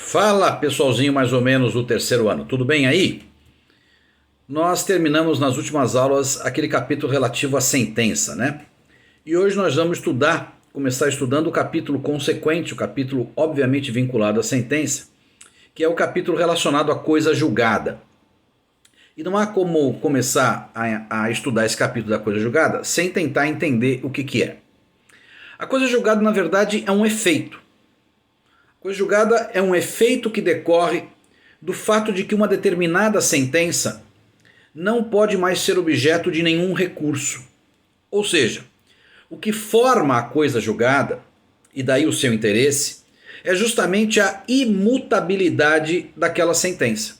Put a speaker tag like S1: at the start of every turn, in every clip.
S1: Fala, pessoalzinho mais ou menos do terceiro ano, tudo bem aí? Nós terminamos nas últimas aulas aquele capítulo relativo à sentença, né? E hoje nós vamos começar estudando o capítulo consequente, o capítulo obviamente vinculado à sentença, que é o capítulo relacionado à coisa julgada. E não há como começar a estudar esse capítulo da coisa julgada sem tentar entender o que é. A coisa julgada, na verdade, é um efeito. A coisa julgada é um efeito que decorre do fato de que uma determinada sentença não pode mais ser objeto de nenhum recurso. Ou seja, o que forma a coisa julgada, e daí o seu interesse, é justamente a imutabilidade daquela sentença.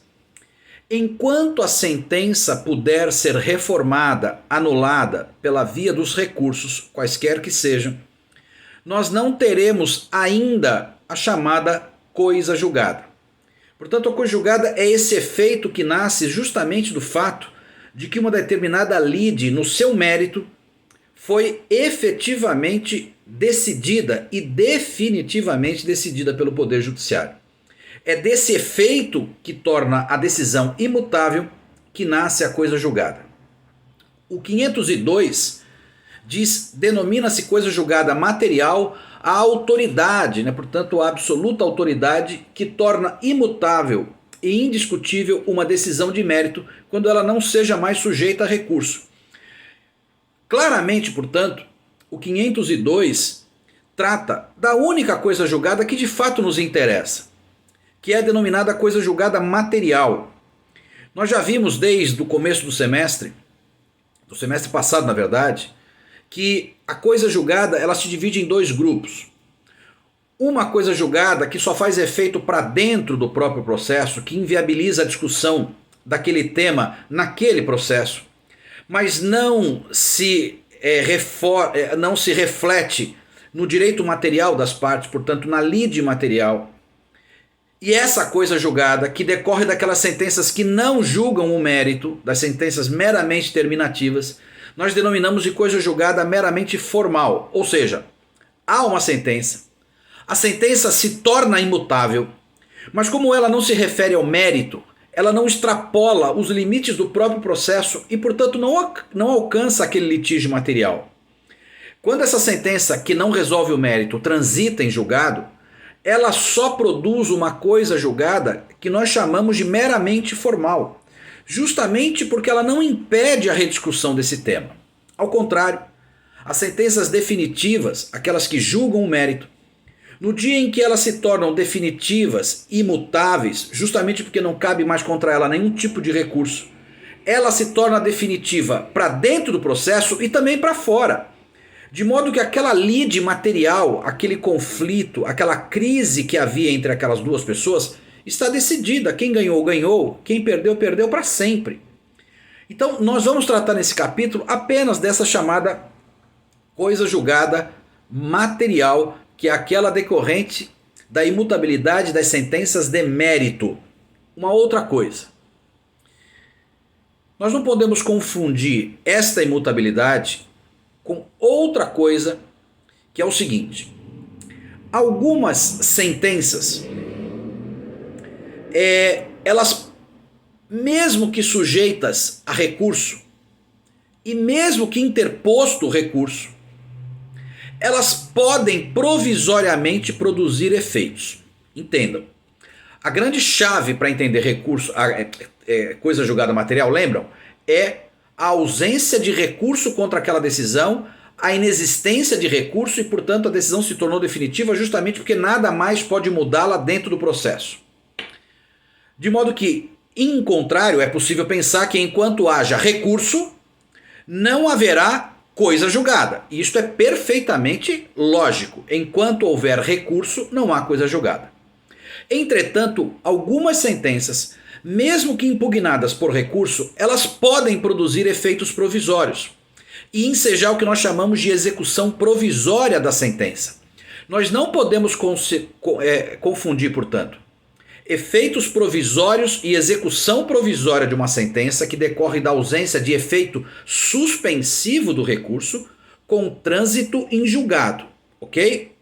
S1: Enquanto a sentença puder ser reformada, anulada pela via dos recursos, quaisquer que sejam, nós não teremos ainda a chamada coisa julgada. Portanto, a coisa julgada é esse efeito que nasce justamente do fato de que uma determinada lide, no seu mérito, foi efetivamente decidida e definitivamente decidida pelo Poder Judiciário. É desse efeito que torna a decisão imutável que nasce a coisa julgada. O 502 denomina-se coisa julgada material a autoridade, portanto a absoluta autoridade que torna imutável e indiscutível uma decisão de mérito quando ela não seja mais sujeita a recurso. Claramente, portanto, o 502 trata da única coisa julgada que de fato nos interessa, que é a denominada coisa julgada material. Nós já vimos desde o começo do semestre passado na verdade, que a coisa julgada ela se divide em dois grupos. Uma coisa julgada que só faz efeito para dentro do próprio processo, que inviabiliza a discussão daquele tema naquele processo, mas não se reflete no direito material das partes, portanto na lide material. E essa coisa julgada, que decorre daquelas sentenças que não julgam o mérito, das sentenças meramente terminativas, nós denominamos de coisa julgada meramente formal. Ou seja, há uma sentença, a sentença se torna imutável, mas como ela não se refere ao mérito, ela não extrapola os limites do próprio processo e, portanto, não alcança aquele litígio material. Quando essa sentença, que não resolve o mérito, transita em julgado, ela só produz uma coisa julgada que nós chamamos de meramente formal, justamente porque ela não impede a rediscussão desse tema. Ao contrário, as sentenças definitivas, aquelas que julgam o mérito, no dia em que elas se tornam definitivas, imutáveis, justamente porque não cabe mais contra ela nenhum tipo de recurso, ela se torna definitiva para dentro do processo e também para fora. De modo que aquela lide material, aquele conflito, aquela crise que havia entre aquelas duas pessoas, está decidida. Quem ganhou, ganhou. Quem perdeu, perdeu para sempre. Então, nós vamos tratar nesse capítulo apenas dessa chamada coisa julgada material, que é aquela decorrente da imutabilidade das sentenças de mérito. Uma outra coisa. Nós não podemos confundir esta imutabilidade com outra coisa, que é o seguinte: algumas sentenças, elas, mesmo que sujeitas a recurso, e mesmo que interposto o recurso, elas podem provisoriamente produzir efeitos. Entendam, a grande chave para entender recurso, coisa julgada material, lembram? É a ausência de recurso contra aquela decisão, a inexistência de recurso e, portanto, a decisão se tornou definitiva justamente porque nada mais pode mudá-la dentro do processo. De modo que, em contrário, é possível pensar que enquanto haja recurso, não haverá coisa julgada. E isto é perfeitamente lógico. Enquanto houver recurso, não há coisa julgada. Entretanto, algumas sentenças, mesmo que impugnadas por recurso, elas podem produzir efeitos provisórios e ensejar o que nós chamamos de execução provisória da sentença. Nós não podemos confundir, portanto, efeitos provisórios e execução provisória de uma sentença que decorre da ausência de efeito suspensivo do recurso com trânsito em julgado, ok?